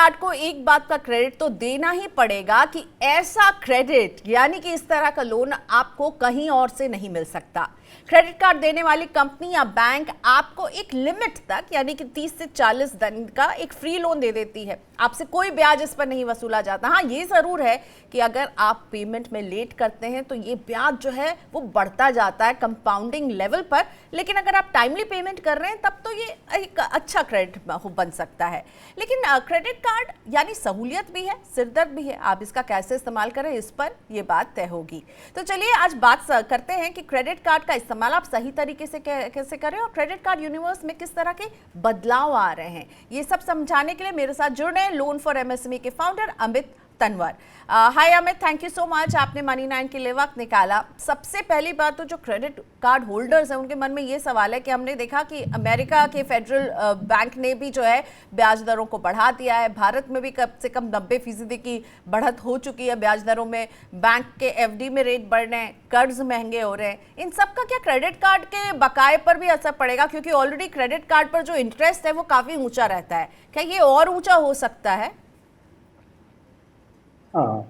Card को एक बात का क्रेडिट तो देना ही पड़ेगा कि ऐसा क्रेडिट यानी कि इस तरह का लोन आपको कहीं और से नहीं मिल सकता। क्रेडिट कार्ड देने वाली कंपनी या बैंक आपको एक लिमिट तक यानी कि 30 से 40 दिन का एक फ्री लोन दे देती है। आपसे कोई ब्याज इस पर नहीं वसूला जाता। हाँ, ये जरूर है कि अगर आप पेमेंट में लेट करते हैं तो ये ब्याज जो है वो बढ़ता जाता है कंपाउंडिंग लेवल पर, लेकिन अगर आप टाइमली पेमेंट कर रहे हैं तब तो ये एक अच्छा क्रेडिट बन सकता है। लेकिन क्रेडिट कार्ड यानी सहूलियत भी है, सिरदर्द भी है। आप इसका कैसे इस्तेमाल करें इस पर ये बात तय होगी। तो चलिए आज बात करते हैं कि क्रेडिट कार्ड का इस्तेमाल आप सही तरीके से कैसे करें और क्रेडिट कार्ड यूनिवर्स में किस तरह के बदलाव आ रहे हैं। ये सब समझाने के लिए मेरे साथ जुड़ रहे हैं लोन फॉर एमएसएमई के founder Amit Tanwar. Hi Amit, thank you so much, आपने मनी 9 के लिए वक्त निकाला। सबसे पहली बात तो जो क्रेडिट कार्ड होल्डर्स हैं उनके मन में ये सवाल है कि हमने देखा कि अमेरिका के फेडरल बैंक ने भी जो है ब्याज दरों को बढ़ा दिया है। भारत में भी कम से कम 90% की बढ़त हो चुकी है ब्याज दरों में। बैंक के एफडी में रेट बढ़ रहे हैं, कर्ज महंगे हो रहे हैं। इन सब का क्या क्रेडिट कार्ड के बकाये पर भी असर पड़ेगा? क्योंकि ऑलरेडी क्रेडिट कार्ड पर जो इंटरेस्ट है वो काफी ऊंचा रहता है, क्या ये और ऊंचा हो सकता है? हाँ,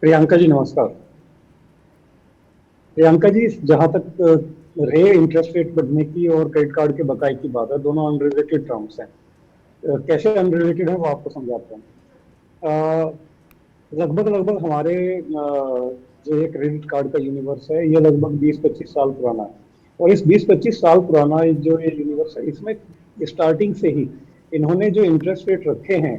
प्रियंका जी नमस्कार। प्रियंका जी, जहां तक रहे इंटरेस्ट रेट बढ़ने की और क्रेडिट कार्ड के बकाये की बात है, दोनों अनरिलेटेड टर्म्स हैं। कैसे अनरिलेटेड है वो आपको समझाता हूँ। लगभग लगभग हमारे जो ये क्रेडिट कार्ड का यूनिवर्स है ये लगभग 20-25 साल पुराना है। और इस 20-25 साल पुराना जो ये यूनिवर्स है इसमें स्टार्टिंग से ही इन्होंने जो इंटरेस्ट रेट रखे हैं,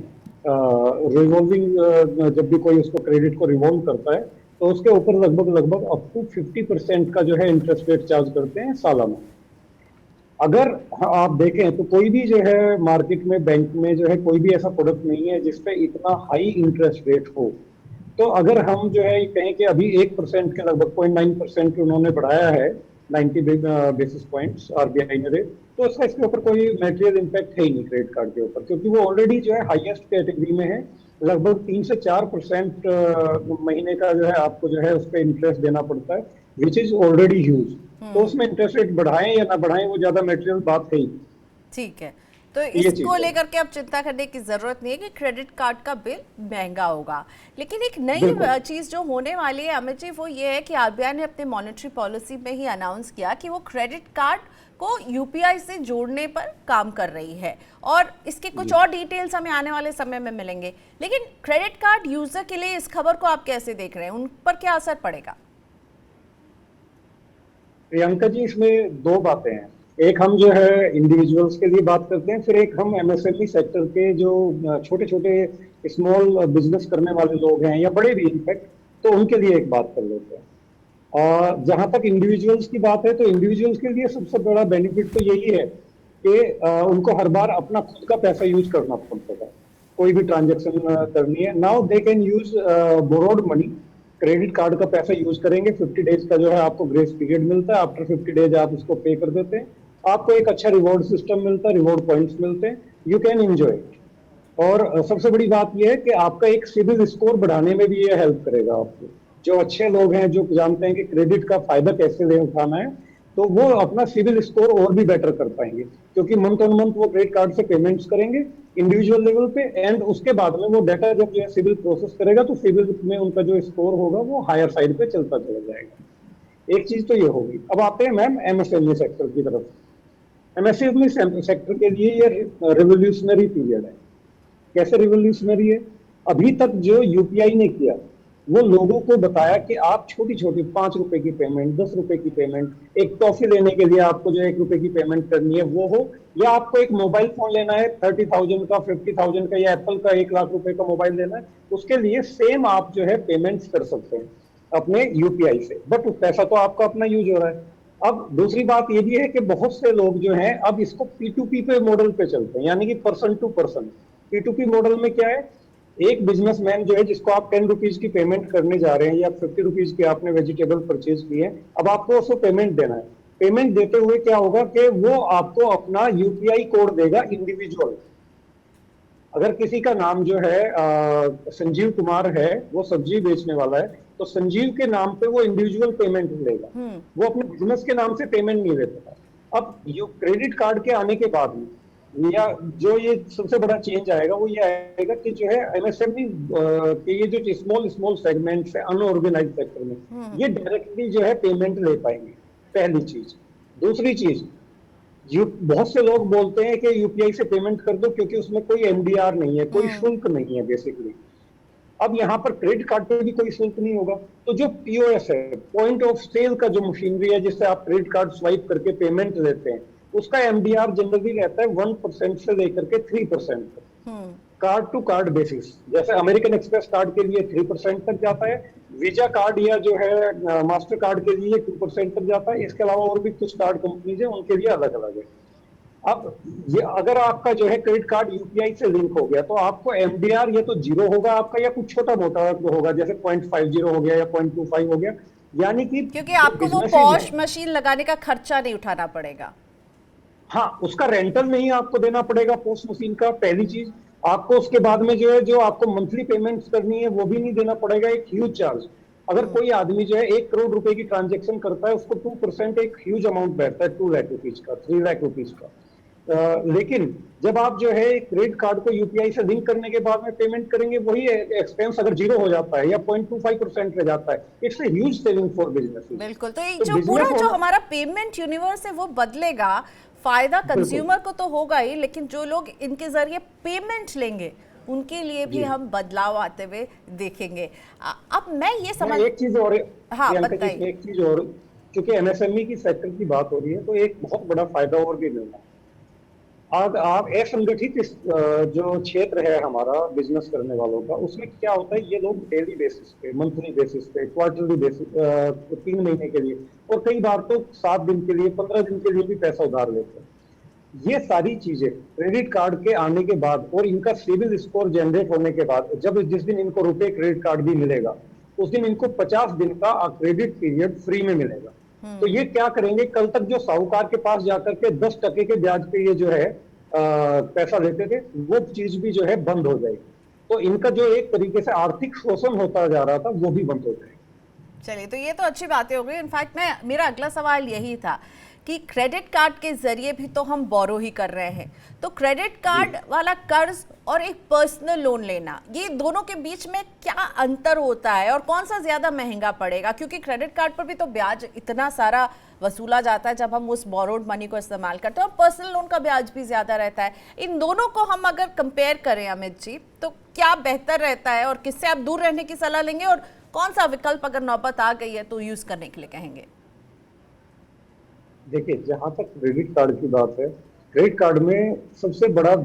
रिवॉल्विंग, जब भी कोई उसको क्रेडिट को रिवॉल्व करता है तो उसके ऊपर लगभग लगभग अप टू 50% का जो है इंटरेस्ट रेट चार्ज करते हैं सालाना। अगर आप देखें तो कोई भी जो है मार्केट में, बैंक में जो है कोई भी ऐसा प्रोडक्ट नहीं है जिसपे इतना हाई इंटरेस्ट रेट हो। तो अगर हम जो है कहें कि अभी 1% के लगभग 0.9% उन्होंने बढ़ाया है, 90 बेसिस पॉइंट्स आरबीआई ने रेट, तो उसका इसके ऊपर कोई मटेरियल इम्पैक्ट है ही नहीं क्रेडिट कार्ड के ऊपर, क्योंकि वो ऑलरेडी जो है हाईएस्ट कैटेगरी में है। लगभग 3 से 4% महीने का जो है आपको जो है उस पर इंटरेस्ट देना पड़ता है, विच इज ऑलरेडी ह्यूज। तो उसमें इंटरेस्ट रेट बढ़ाएं या ना बढ़ाएं वो ज्यादा मटेरियल बात है ही। ठीक है, तो इसको लेकर के अब चिंता करने की जरूरत नहीं है कि क्रेडिट कार्ड का बिल महंगा होगा। लेकिन एक नई चीज जो होने वाली है अमित जी वो ये है कि आरबीआई ने अपने मॉनेटरी पॉलिसी में ही अनाउंस किया कि वो क्रेडिट कार्ड को यूपीआई से जोड़ने पर काम कर रही है और इसके कुछ और डिटेल्स हमें आने वाले समय में मिलेंगे। लेकिन क्रेडिट कार्ड यूजर के लिए इस खबर को आप कैसे देख रहे हैं, उन पर क्या असर पड़ेगा? प्रियंका जी, इसमें दो बातें हैं। एक हम जो है इंडिविजुअल्स के लिए बात करते हैं, फिर एक हम एमएसएमई सेक्टर के जो छोटे छोटे स्मॉल बिजनेस करने वाले लोग हैं या बड़े भी इनफैक्ट, तो उनके लिए एक बात कर लेते हैं। और जहां तक इंडिविजुअल्स की बात है तो इंडिविजुअल्स के लिए सबसे बड़ा बेनिफिट तो यही है कि उनको हर बार अपना खुद का पैसा यूज करना पड़ता है। कोई भी ट्रांजेक्शन करनी है, now they can use borrowed money. Credit card का पैसा यूज करेंगे, 50 डेज का जो है आपको ग्रेस पीरियड मिलता है। आफ्टर 50 डेज आप उसको पे कर देते हैं, आपको एक अच्छा रिवॉर्ड सिस्टम मिलता है, रिवॉर्ड पॉइंट्स मिलते हैं, यू कैन एंजॉय इट। और सबसे बड़ी बात यह है कि आपका एक सिविल स्कोर बढ़ाने में भी ये हेल्प करेगा आपको। जो अच्छे लोग हैं, जो जानते हैं कि क्रेडिट का फायदा कैसे ले उठाना है, तो वो अपना सिविल स्कोर और भी बेटर कर पाएंगे, क्योंकि मंथ ऑन मंथ वो क्रेडिट कार्ड से पेमेंट्स करेंगे इंडिविजुअल लेवल पे, एंड उसके बाद में वो डाटा जब जो है सिविल प्रोसेस करेगा तो सिविल में उनका जो स्कोर होगा वो हायर साइड पे चलता चला जाएगा। एक चीज तो ये होगी। अब आते हैं मैम एमएसएमई सेक्टर की तरफ। एमएसएमई सेक्टर के लिए ये रिवोल्यूशनरी पीरियड है। कैसे रिवोल्यूशनरी है? अभी तक जो यूपीआई ने किया वो लोगों को बताया कि आप छोटी छोटी 5 रुपए की पेमेंट, 10 रुपए की पेमेंट, एक टॉफी लेने के लिए आपको जो 1 रुपए की पेमेंट करनी है वो हो, या आपको एक मोबाइल फोन लेना है 30,000 का, 50,000 का, या एप्पल का 1 लाख रुपए का मोबाइल लेना है, उसके लिए सेम आप जो है पेमेंट्स कर सकते हैं अपने यूपीआई से, बट पैसा तो आपका अपना यूज हो रहा है। अब दूसरी बात ये भी है कि बहुत से लोग जो हैं अब इसको P2P पे मॉडल पे चलते हैं, यानी कि person to person. P2P model में क्या है, एक बिजनेसमैन जो है जिसको आप 10 रुपीज की पेमेंट करने जा रहे हैं या 50 रुपीज की आपने वेजिटेबल परचेज की है, अब आपको उसको पेमेंट देना है। पेमेंट देते हुए क्या होगा कि वो आपको अपना यूपीआई कोड देगा इंडिविजुअल। अगर किसी का नाम जो है संजीव कुमार है, वो सब्जी बेचने वाला है, तो संजीव के नाम पे वो इंडिविजुअल पेमेंट लेगा, वो अपने बिजनेस के नाम से पेमेंट नहीं लेता। अब क्रेडिट कार्ड के आने के बाद में या जो ये सबसे बड़ा चेंज आएगा वो ये आएगा कि जो है एमएसएमई के ये जो स्मॉल स्मॉल सेगमेंट्स है अनऑर्गेनाइज सेक्टर में, ये डायरेक्टली जो है पेमेंट ले पाएंगे, पहली चीज। दूसरी चीज, बहुत से लोग बोलते हैं कि यूपीआई से पेमेंट कर दो क्योंकि उसमें कोई एमडीआर नहीं है, कोई शुल्क नहीं है बेसिकली। अब यहाँ पर क्रेडिट कार्ड पे भी कोई शुल्क नहीं होगा, तो जो पीओएस है, पॉइंट ऑफ सेल का जो मशीनरी है जिससे आप क्रेडिट कार्ड स्वाइप करके पेमेंट लेते हैं, उसका एमडीआर जनरली रहता है 1% से लेकर के 3% तक, कार्ड टू कार्ड बेसिस। जैसे अमेरिकन एक्सप्रेस कार्ड के लिए 3% तक जाता है, वीजा कार्ड या जो है मास्टर कार्ड के लिए 2% तक जाता है। इसके अलावा और भी कुछ कार्ड कंपनीज है उनके लिए अलग अलग है। अब ये अगर आपका जो है क्रेडिट कार्ड यूपीआई से लिंक हो गया तो आपको एमडीआर या तो जीरो होगा आपका, या कुछ छोटा मोटा होगा, जैसे 0.50 हो गया या 0.25 हो गया, यानी कि क्योंकि आपको वो पॉश मशीन लगाने का खर्चा नहीं उठाना पड़ेगा। हाँ, उसका रेंटल नहीं आपको देना पड़ेगा पोस्ट मशीन का, पहली चीज। आपको उसके बाद में जो है जो आपको मंथली पेमेंट्स करनी है वो भी नहीं देना पड़ेगा, एक ह्यूज चार्ज। अगर कोई आदमी जो है 1 करोड़ रुपए की ट्रांजेक्शन करता है उसको 2% एक ह्यूज अमाउंट बैठता है, 2 लाख रुपीज का, 3 लाख रुपीज का। लेकिन जब आप जो है क्रेडिट कार्ड को यूपीआई से लिंक करने के बाद में पेमेंट करेंगे, वही एक्सपेंस अगर जीरो हो जाता है या 0.25% रह जाता है, it's a huge saving for business. बिल्कुल, तो एक जो पूरा जो हमारा पेमेंट यूनिवर्स है वो बदलेगा, फायदा कंज्यूमर को तो होगा ही, लेकिन जो लोग इनके जरिए पेमेंट लेंगे उनके लिए भी हम बदलाव आते हुए देखेंगे। अब मैं ये समझ एक चीज और, हाँ बताइए। एक चीज और, क्योंकि एमएसएमई की सेक्टर की बात हो रही है तो एक बहुत बड़ा फायदा और भी मिलना। आज आप असंगठित जो क्षेत्र है हमारा बिजनेस करने वालों का, उसमें क्या होता है, ये लोग डेली बेसिस पे, मंथली बेसिस पे, क्वार्टरली बेसिस 3 महीने के लिए और कई बार तो 7 दिन के लिए, 15 दिन के लिए भी पैसा उधार लेते हैं। ये सारी चीजें क्रेडिट कार्ड के आने के बाद और इनका सिविल स्कोर जनरेट होने के बाद, जब जिस दिन इनको रुपए क्रेडिट कार्ड भी मिलेगा उस दिन इनको 50 दिन का क्रेडिट पीरियड फ्री में मिलेगा। तो ये क्या करेंगे, कल तक जो साहूकार के पास जाकर के 10% के ब्याज पे ये जो है पैसा लेते थे, वो चीज भी जो है बंद हो जाएगी। तो इनका जो एक तरीके से आर्थिक शोषण होता जा रहा था वो भी बंद हो जाएगा। चलिए, तो ये तो अच्छी बातें हो गई। इनफैक्ट मेरा अगला सवाल यही था कि क्रेडिट कार्ड के जरिए भी तो हम बोरो ही कर रहे हैं, तो क्रेडिट कार्ड वाला कर्ज और एक पर्सनल लोन लेना, ये दोनों के बीच में क्या अंतर होता है और कौन सा ज्यादा महंगा पड़ेगा? क्योंकि क्रेडिट कार्ड पर भी तो ब्याज इतना सारा वसूला जाता है जब हम उस बोरोड मनी को इस्तेमाल करते हैं, और पर्सनल लोन का ब्याज भी ज्यादा रहता है। इन दोनों को हम अगर कंपेयर करें अमित जी, तो क्या बेहतर रहता है और किससे आप दूर रहने की सलाह लेंगे, और कौन सा विकल्प अगर नौबत आ गई है तो यूज करने के लिए कहेंगे? देखिए, जहां तक क्रेडिट कार्ड की बात है, क्रेडिट कार्ड में सबसे बड़ा,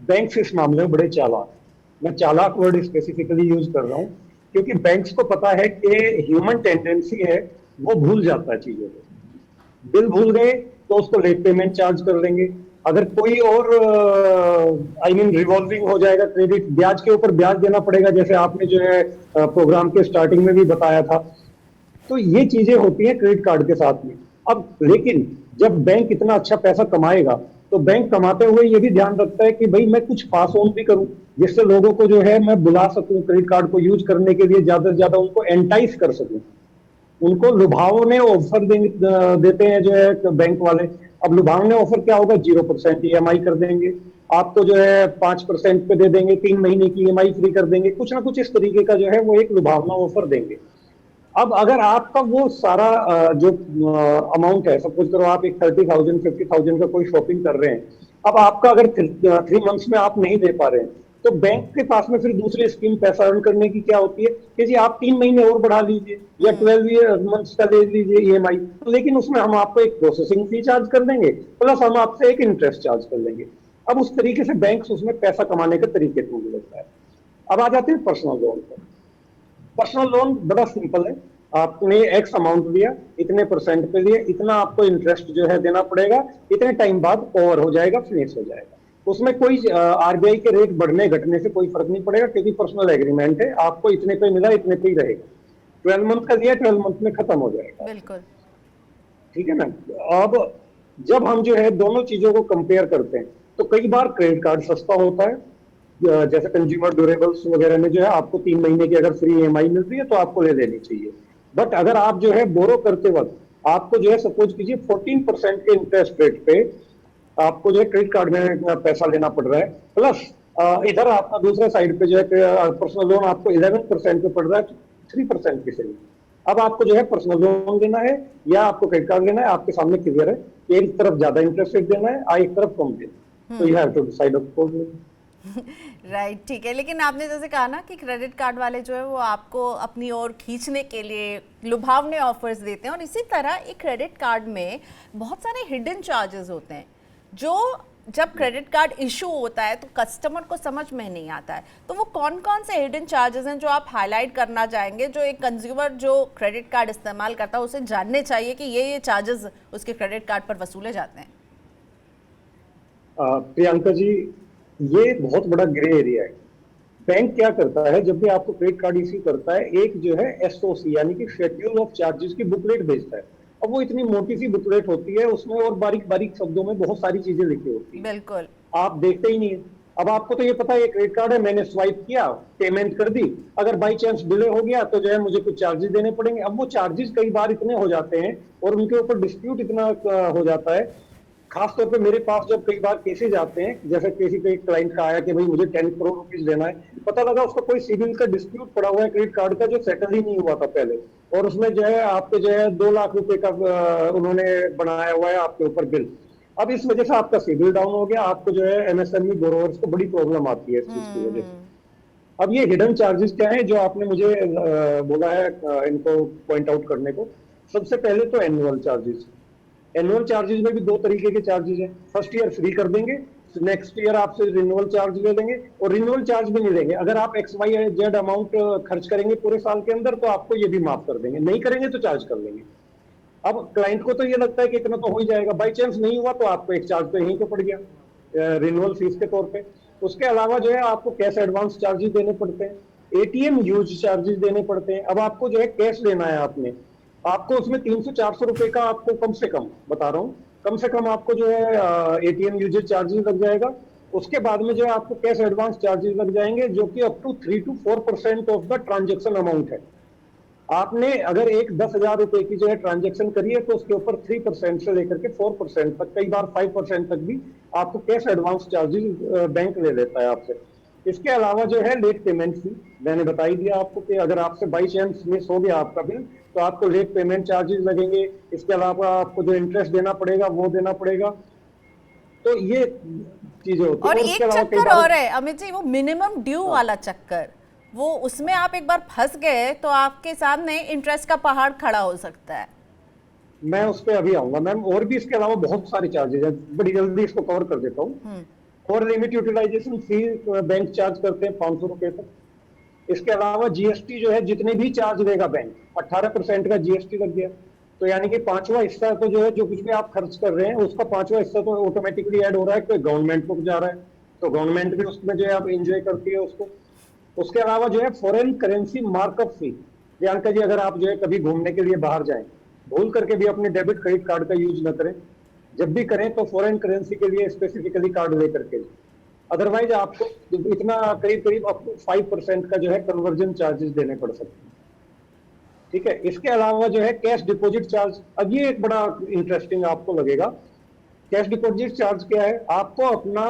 बैंक इस मामले में बड़े चालाक, मैं चालाक वर्ड स्पेसिफिकली यूज कर रहा हूं क्योंकि बैंक्स को पता है कि ह्यूमन टेंडेंसी है वो भूल जाता है चीजों को। बिल भूल गए तो उसको लेट पेमेंट चार्ज कर देंगे। अगर कोई और रिवॉल्विंग हो जाएगा क्रेडिट, ब्याज के ऊपर ब्याज देना पड़ेगा, जैसे आपने जो है प्रोग्राम के स्टार्टिंग में भी बताया था। तो ये चीजें होती हैं क्रेडिट कार्ड के साथ में। अब लेकिन जब बैंक इतना अच्छा पैसा कमाएगा तो बैंक कमाते हुए ये भी ध्यान रखता है कि भाई मैं कुछ पास ऑन भी करूं, जिससे लोगों को जो है मैं बुला सकूं क्रेडिट कार्ड को यूज करने के लिए, ज्यादा से ज्यादा उनको एंटाइस कर सकूं, उनको लुभावने ऑफर देते हैं जो है बैंक वाले। अब लुभावने ऑफर क्या होगा, 0% ईएमआई कर देंगे आपको, जो है 5% पे दे देंगे, 3 महीने की ईएमआई फ्री कर देंगे, कुछ ना कुछ इस तरीके का जो है वो एक लुभावना ऑफर देंगे। अब अगर आपका वो सारा जो अमाउंट है, सपोज करो आप एक 30,000 50,000 का कोई शॉपिंग कर रहे हैं, अब आपका अगर 3 मंथ्स में आप नहीं दे पा रहे हैं तो बैंक के पास में फिर दूसरी स्कीम पैसा अर्न करने की क्या होती है कि जी आप 3 महीने और बढ़ा लीजिए या 12 मंथ्स का ले लीजिए ईएमआई, लेकिन उसमें हम आपको एक प्रोसेसिंग फी चार्ज कर देंगे, प्लस हम आपसे एक इंटरेस्ट चार्ज कर लेंगे। अब उस तरीके से बैंक उसमें पैसा कमाने के तरीके ढूंढ लेता है। अब आ जाते हैं पर्सनल लोन पर। पर्सनल लोन बड़ा सिंपल है, आपने एक्स अमाउंट लिया, इतने % पे लिए, इतना आपको इंटरेस्ट जो है देना पड़ेगा, इतने टाइम बाद ओवर हो जाएगा, फिनिश हो जाएगा। उसमें कोई आरबीआई के रेट बढ़ने घटने से कोई फर्क नहीं पड़ेगा क्योंकि पर्सनल एग्रीमेंट है, आपको इतने पे मिला इतने पे ही रहेगा। 12 मंथ का दिया, 12 मंथ में खत्म हो जाएगा। बिल्कुल ठीक है ना। अब जब हम जो है दोनों चीजों को कंपेयर करते हैं तो कई बार क्रेडिट कार्ड सस्ता होता है, जैसे कंज्यूमर ड्यूरेबल्स वगैरह में जो है आपको 3 महीने की अगर फ्री ईएमआई मिल रही है तो आपको ले लेनी चाहिए। बट अगर आप जो है बोरो करते वक्त आपको जो है सपोज कीजिए 14% के इंटरेस्ट रेट पे आपको जो है क्रेडिट कार्ड में पैसा लेना पड़ रहा है, प्लस इधर आपका दूसरे साइड पे जो है पर्सनल लोन आपको 11% पे पड़ रहा है, 3% की सेविंग। अब आपको जो है पर्सनल लोन लेना है या आपको क्रेडिट कार्ड लेना है, आपके सामने क्लियर है। एक तरफ ज्यादा इंटरेस्ट रेट देना है, एक तरफ कम देना, तो you have to decide accordingly. Right, ठीक है। लेकिन आपने जैसे कहा ना कि क्रेडिट कार्ड वाले जो है वो आपको अपनी ओर खींचने के लिए लुभावने ऑफर्स देते हैं, और इसी तरह एक क्रेडिट कार्ड में बहुत सारे हिडन चार्जेस होते हैं जो जब क्रेडिट कार्ड इशू होता है तो कस्टमर को समझ में नहीं आता है। तो वो कौन कौन से हिडन चार्जेस हैं जो आप हाईलाइट करना चाहेंगे, जो एक कंज्यूमर जो क्रेडिट कार्ड इस्तेमाल करता है उसे जानने चाहिए कि ये चार्जेस उसके क्रेडिट कार्ड पर वसूले जाते हैं? प्रियंका जी, ये बहुत बड़ा ग्रे एरिया है। बैंक क्या करता है, जब भी आपको क्रेडिट कार्ड इश्यू करता है, एक जो है एसओसी यानी कि शेड्यूल ऑफ चार्जेस की बुकलेट भेजता है। अब वो इतनी मोटी सी बुकलेट होती है, उसमें और बारीक बारीक शब्दों में बहुत सारी चीजें लिखी होती है, बिल्कुल। आप देखते ही नहीं है। अब आपको तो ये पता है ये क्रेडिट कार्ड है, मैंने स्वाइप किया, पेमेंट कर दी, अगर बाई चांस डिले हो गया तो जो है मुझे कुछ चार्जेस देने पड़ेंगे। अब वो चार्जेस कई बार इतने हो जाते हैं और उनके ऊपर डिस्प्यूट इतना हो जाता है। खासतौर पे मेरे पास जब कई बार केसेज आते हैं, जैसे किसी के क्लाइंट का आया कि भाई मुझे 10 करोड़ रुपीज लेना है, पता लगा उसका कोई सिविल का डिस्प्यूट पड़ा हुआ है क्रेडिट कार्ड का, जो सेटल ही नहीं हुआ था पहले, और उसमें जो है आपके जो है 2 लाख रुपए का उन्होंने बनाया हुआ है आपके ऊपर बिल। अब इस वजह से आपका सिविल डाउन हो गया, आपको जो है एमएसएमई बोरोवर्स को बड़ी प्रॉब्लम आती है इस चीज की वजह से। अब ये हिडन चार्जेस क्या है जो आपने मुझे बोला है इनको पॉइंट आउट करने को। सबसे पहले तो एनुअल चार्जेस। एनुअल चार्जेस में भी 2 तरीके के चार्जेस हैं। फर्स्ट ईयर फ्री कर देंगे, नेक्स्ट ईयर आपसे रिन्यूअल चार्ज ले लेंगे, और रिन्यूअल चार्ज भी नहीं लेंगे। अगर आप XYZ अमाउंट खर्च करेंगे पूरे साल के अंदर तो आपको ये भी माफ कर देंगे, नहीं करेंगे तो चार्ज कर लेंगे। अब क्लाइंट को तो ये लगता है कि इतना तो हो ही जाएगा, बाई चांस नहीं हुआ तो आपको एक चार्ज तो यहीं पे पड़ गया रिन्यूअल फीस के तौर पे। उसके अलावा जो है आपको कैश एडवांस चार्जेस देने पड़ते हैं, एटीएम यूज चार्जेस देने पड़ते हैं। अब आपको जो है कैश लेना है आपने, आपको उसमें 300-400 रुपए का आपको कम से कम बता रहा हूँ, कम से कम आपको जो है एटीएम यूजेज चार्जेस लग जाएगा। उसके बाद में जो है आपको कैश एडवांस चार्जेस लग जाएंगे, जो कि up to 3 to 4% of the transaction amount है। आपने अगर एक 10,000 रुपए की जो है ट्रांजेक्शन करी है तो उसके ऊपर 3% से लेकर के 4% तक, कई बार 5% तक भी आपको कैश एडवांस चार्जेस बैंक ले लेता है आपसे। इसके अलावा जो है लेट पेमेंट फी, मैंने बता ही दिया आपको कि अगर आपसे बाई चांस मिस हो गया आपका बिल तो आपको लेट पेमेंट चार्जेस लगेंगे। इसके अलावा आपको जो इंटरेस्ट देना पड़ेगा वो देना पड़ेगा। तो ये चीजें होती और है। एक चक्कर और है अमित जी, वो मिनिमम ड्यू वाला चक्कर, वो उसमें आप एक बार फंस गए तो आपके सामने इंटरेस्ट का पहाड़ खड़ा हो सकता है। मैं उस पर अभी आऊंगा मैम, और भी इसके अलावा बहुत सारी चार्जेस हैं, बड़ी जल्दी इसको कवर कर देता हूँ। और लिमिट यूटिलाइजेशन फी बैंक चार्ज करते हैं 500 रुपए तक। इसके अलावा जीएसटी जो है जितने भी चार्ज देगा बैंक, 18% का जीएसटी लग गया, तो यानी कि 5वां हिस्सा तो जो है जो कुछ भी आप खर्च कर रहे हैं उसका 5वां हिस्सा तो ऑटोमेटिकली ऐड हो रहा है, तो गवर्नमेंट को जा रहा है, तो गवर्नमेंट भी उसमें जो है आप एंजॉय करती है उसको। उसके अलावा जो है फॉरेन करेंसी मार्कअप फी। प्रियंका जी, अगर आप जो है कभी घूमने के लिए बाहर जाएं, भूल करके भी अपने डेबिट क्रेडिट कार्ड का यूज न करें, जब भी करें तो फॉरेन करेंसी के लिए स्पेसिफिकली कार्ड लेकर के, अदरवाइज आपको इतना करीब करीब अप टू 5% का जो है कन्वर्जन चार्जेस देने पड़ सकते हैं। ठीक है। इसके अलावा जो है कैश डिपॉजिट चार्ज, अब ये एक बड़ा इंटरेस्टिंग आपको लगेगा। कैश डिपॉजिट चार्ज क्या है, आपको अपना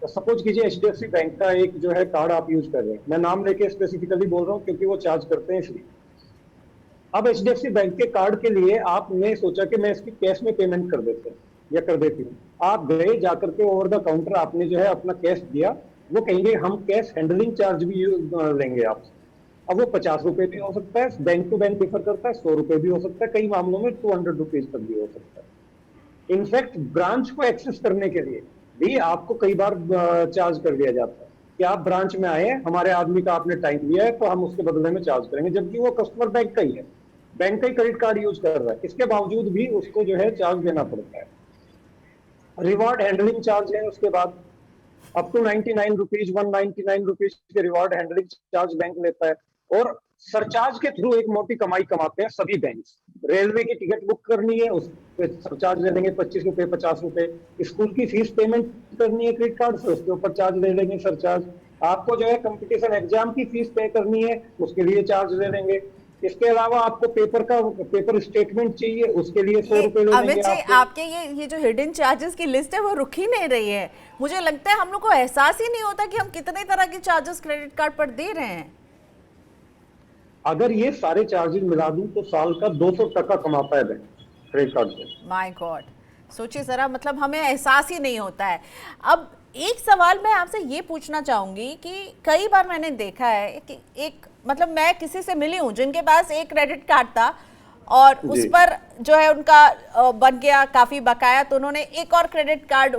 सपोज कीजिए HDFC बैंक का एक जो है कार्ड आप यूज कर रहे हैं, मैं नाम लेके स्पेसिफिकली बोल रहा हूँ क्योंकि वो चार्ज करते हैं इसलिए। अब HDFC बैंक के कार्ड के लिए आपने सोचा कि मैं इसकी कैश में पेमेंट कर देते हैं या कर देती हूँ, आप गए जाकर के ओवर द काउंटर आपने जो है अपना कैश दिया, वो कहेंगे हम कैश हैंडलिंग चार्ज भी लेंगे आपसे। अब वो 50 रुपए भी हो सकता है, बैंक टू बैंक डिफर करता है, 100 रुपए भी हो सकता है, कई मामलों में 200 रुपीज तक भी हो सकता है। इनफैक्ट ब्रांच को एक्सेस करने के लिए भी आपको कई बार चार्ज कर दिया जाता है कि आप ब्रांच में आए, हमारे आदमी का आपने टाइम लिया है तो हम उसके बदले में चार्ज करेंगे, जबकि वो कस्टमर बैंक का ही है, बैंक का ही क्रेडिट कार्ड यूज कर रहा है, इसके बावजूद भी उसको जो है चार्ज देना पड़ता है। रिवार्ड हैंडलिंग चार्ज है, उसके बाद अप टू 99 रुपीज 199 रुपीज के रिवार्ड हैंडलिंग चार्ज बैंक लेता है। और सरचार्ज के थ्रू एक मोटी कमाई कमाते हैं सभी बैंक। रेलवे की टिकट बुक करनी है उस पे सरचार्ज ले लेंगे 25 रुपए 50 रुपए, स्कूल की फीस पेमेंट करनी है क्रेडिट कार्ड से, उसके ऊपर चार्ज ले लेंगे सरचार्ज। आपको जो है कंपटीशन एग्जाम की फीस पे करनी है उसके लिए चार्ज ले लेंगे। इसके अलावा आपको पेपर स्टेटमेंट चाहिए, उसके लिए 100 रुपए ले अमित लेंगे जी, आपके। आपके ये जो हिडन चार्जेस की लिस्ट है वो रुक ही नहीं रही है। मुझे लगता है हम लोग को एहसास ही नहीं होता कि हम कितने तरह के चार्जेस क्रेडिट कार्ड पर दे रहे हैं। अगर ये सारे चार्जेस मिला दूं तो साल का 200 टका कमाता है बैंक क्रेडिट कार्ड से। माय गॉड, सोचिए जरा, मतलब हमें एहसास ही नहीं होता है। अब एक सवाल मैं आपसे ये पूछना चाहूंगी कि कई बार मैंने देखा है कि एक, मतलब मैं किसी से मिली हूँ जिनके पास एक क्रेडिट कार्ड था और उस जी। पर जो है उनका बन गया काफी बकाया, तो उन्होंने एक और क्रेडिट कार्ड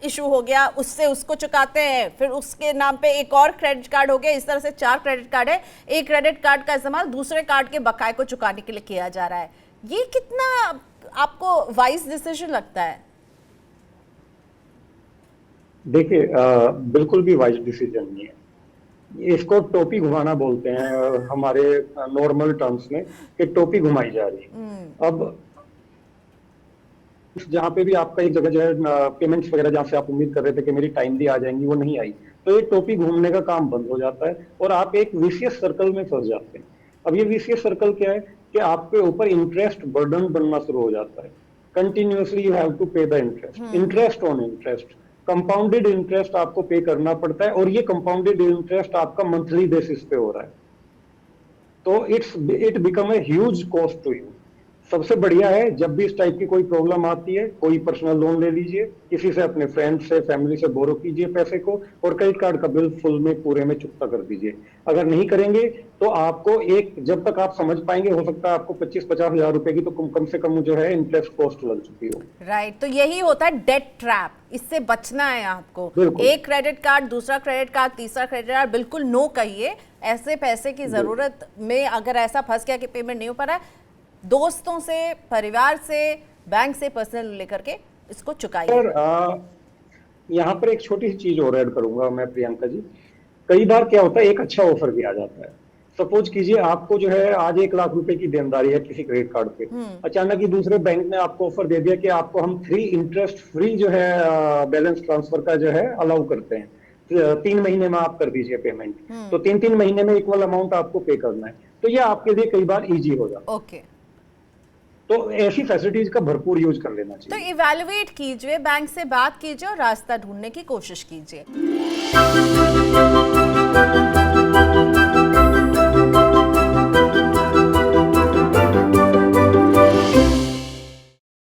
इशू हो गया, उससे उसको चुकाते हैं, फिर उसके नाम पे एक और क्रेडिट कार्ड हो गया। इस तरह से 4 क्रेडिट कार्ड है। एक क्रेडिट कार्ड का इस्तेमाल दूसरे कार्ड के बकाये को चुकाने के लिए किया जा रहा है। ये कितना आपको वाइज डिसीजन लगता है? देखिए, बिल्कुल भी वाइज डिसीजन नहीं है। इसको टोपी घुमाना बोलते हैं हमारे नॉर्मल टर्म्स में, कि टोपी घुमाई जा रही है। अब जहाँ पे भी आपका एक जगह जो है पेमेंट्स वगैरह जहाँ से आप उम्मीद कर रहे थे कि मेरी टाइमली आ जाएंगी, वो नहीं आई, तो ये टोपी घूमने का काम बंद हो जाता है और आप एक विशियस सर्कल में फंस जाते हैं। अब ये विशियस सर्कल क्या है कि आपके ऊपर इंटरेस्ट बर्डन बनना शुरू हो जाता है। Continuously you have to pay the interest, interest on interest, compounded interest आपको पे करना पड़ता है और ये कंपाउंडेड इंटरेस्ट आपका मंथली बेसिस पे हो रहा है। तो it become a huge cost to you. सबसे बढ़िया है, जब भी इस टाइप की कोई प्रॉब्लम आती है, कोई पर्सनल लोन ले लीजिए, किसी से, अपने फ्रेंड से, फैमिली से बोरो कीजिए पैसे को और क्रेडिट कार्ड का बिल फुल में पूरे में चुकता कर दीजिए। अगर नहीं करेंगे तो आपको जब तक आप समझ पाएंगे, हो सकता है आपको 25-50 हजार रुपए की तो कम से कम जो है इंटरेस्ट कॉस्ट लग चुकी हो। राइट, तो यही होता है डेट ट्रैप। इससे बचना है आपको। एक क्रेडिट कार्ड, दूसरा क्रेडिट कार्ड, तीसरा क्रेडिट कार्ड, बिल्कुल नो कहिए। ऐसे पैसे की जरूरत में अगर ऐसा फंस गया कि पेमेंट नहीं हो पा रहा है, दोस्तों से, परिवार से, बैंक से पर्सनल लेकर के इसको चुकाइए। यहाँ पर एक छोटी सी चीज और ऐड करूंगा मैं, प्रियंका जी। कई बार क्या होता है, एक अच्छा ऑफर भी आ जाता है। सपोज कीजिए आपको जो है आज 1 लाख रुपए की देनदारी है किसी क्रेडिट कार्ड पे, अचानक ही दूसरे बैंक ने आपको ऑफर दे दिया कि आपको हम इंटरेस्ट फ्री जो है बैलेंस ट्रांसफर का जो है अलाउ करते हैं। 3 महीने में आप कर दीजिए पेमेंट, तो 3-3 महीने में इक्वल अमाउंट आपको पे करना है। तो ये आपके लिए कई बार इजी हो जाता है। ओके, तो ऐसी फैसिलिटीज का भरपूर यूज कर लेना तो चाहिए। इवैल्यूएट कीजिए, बैंक से बात कीजिए और रास्ता ढूंढने की कोशिश कीजिए।